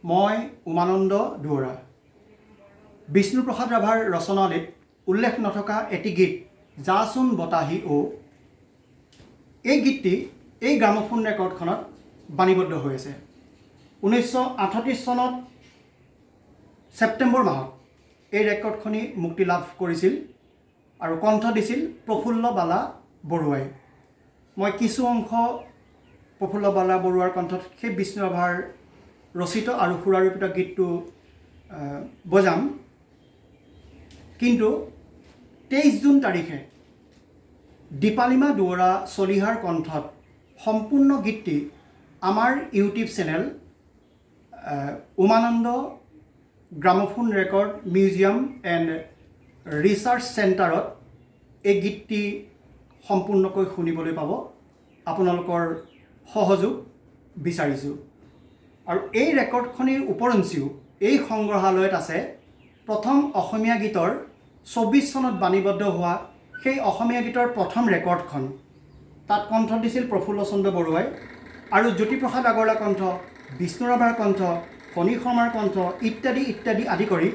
মই উমানন্দ দুৱৰা। বিষ্ণুপ্ৰসাদ ৰাভাৰ ৰচনাৱলীত উল্লেখ নথকা এটি গীত যাচোন বতাহী ও। এই গীতটি এই গ্ৰামোফোন ৰেকৰ্ডখনত বাণীবদ্ধ হৈ আছে। 1938 চনত ছেপ্টেম্বৰ মাহত এই ৰেকৰ্ডখনি মুক্তি লাভ কৰিছিল আৰু কণ্ঠ দিছিল প্ৰফুল্ল বালা বৰুৱাই। মই কিছু অংশ প্ৰফুল্ল বালা বৰুৱাৰ কণ্ঠত সেই বিষ্ণু ৰাভাৰ ৰচিত আৰু সুৰাৰোপিত গীতটো বজাম। কিন্তু 23 জুন তাৰিখে দীপালিমা দুৱৰা চলিহাৰ কণ্ঠত সম্পূৰ্ণ গীতটি আমাৰ YouTube channel Umananda gramophone record museum and research চেণ্টাৰত এই গীতটি সম্পূৰ্ণকৈ শুনিবলৈ পাব। আপোনালোকৰ সহযোগ বিচাৰিছোঁ। আৰু এই ৰেকৰ্ডখনিৰ উপৰঞ্চিও এই সংগ্ৰহালয়ত আছে প্ৰথম অসমীয়া গীতৰ 24 চনত বাণীবদ্ধ হোৱা সেই অসমীয়া গীতৰ প্ৰথম ৰেকৰ্ডখন। তাত কণ্ঠ দিছিল প্ৰফুল্ল চন্দ্ৰ বৰুৱাই আৰু জ্যোতিপ্ৰসাদ আগৰৱালাৰ কণ্ঠ, বিষ্ণু ৰাভাৰ কণ্ঠ, ফণী শৰ্মাৰ কণ্ঠ ইত্যাদি ইত্যাদি আদি কৰি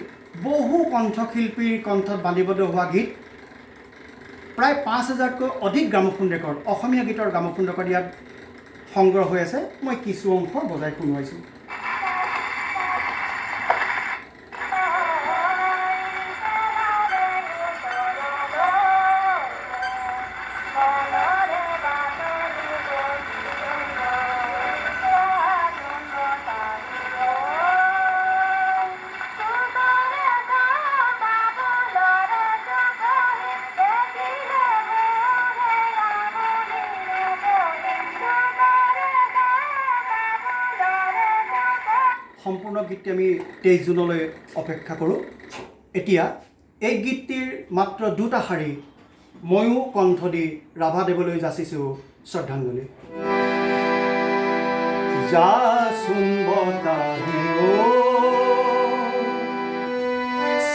বহু কণ্ঠশিল্পীৰ কণ্ঠত বাণীবদ্ধ হোৱা গীত প্ৰায় 5000তকৈ অধিক গ্ৰামোফোন ৰেকৰ্ড, অসমীয়া গীতৰ গ্ৰামোফোন ৰেকৰ্ড ইয়াত সংগ্ৰহ হৈ আছে। মই কিছু অংশ বজাই শুনোৱাইছোঁ। সম্পূৰ্ণ গীতটি আমি 23 জুনলৈ অপেক্ষা কৰোঁ। এতিয়া এই গীতটিৰ মাত্ৰ দুটা শাৰী ময়ো কণ্ঠ দি ৰাভাদেৱলৈ যাচিছোঁ শ্ৰদ্ধাঞ্জলি। যাচোন বতাহী ও,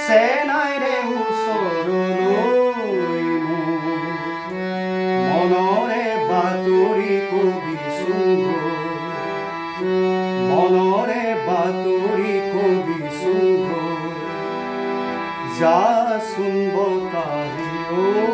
চেনাইৰে ওচৰলৈ মোৰ, মনৰে বাতৰি কবিচোন, মনৰে বাতৰি কবিচোন, যাচোন বতাহী ও।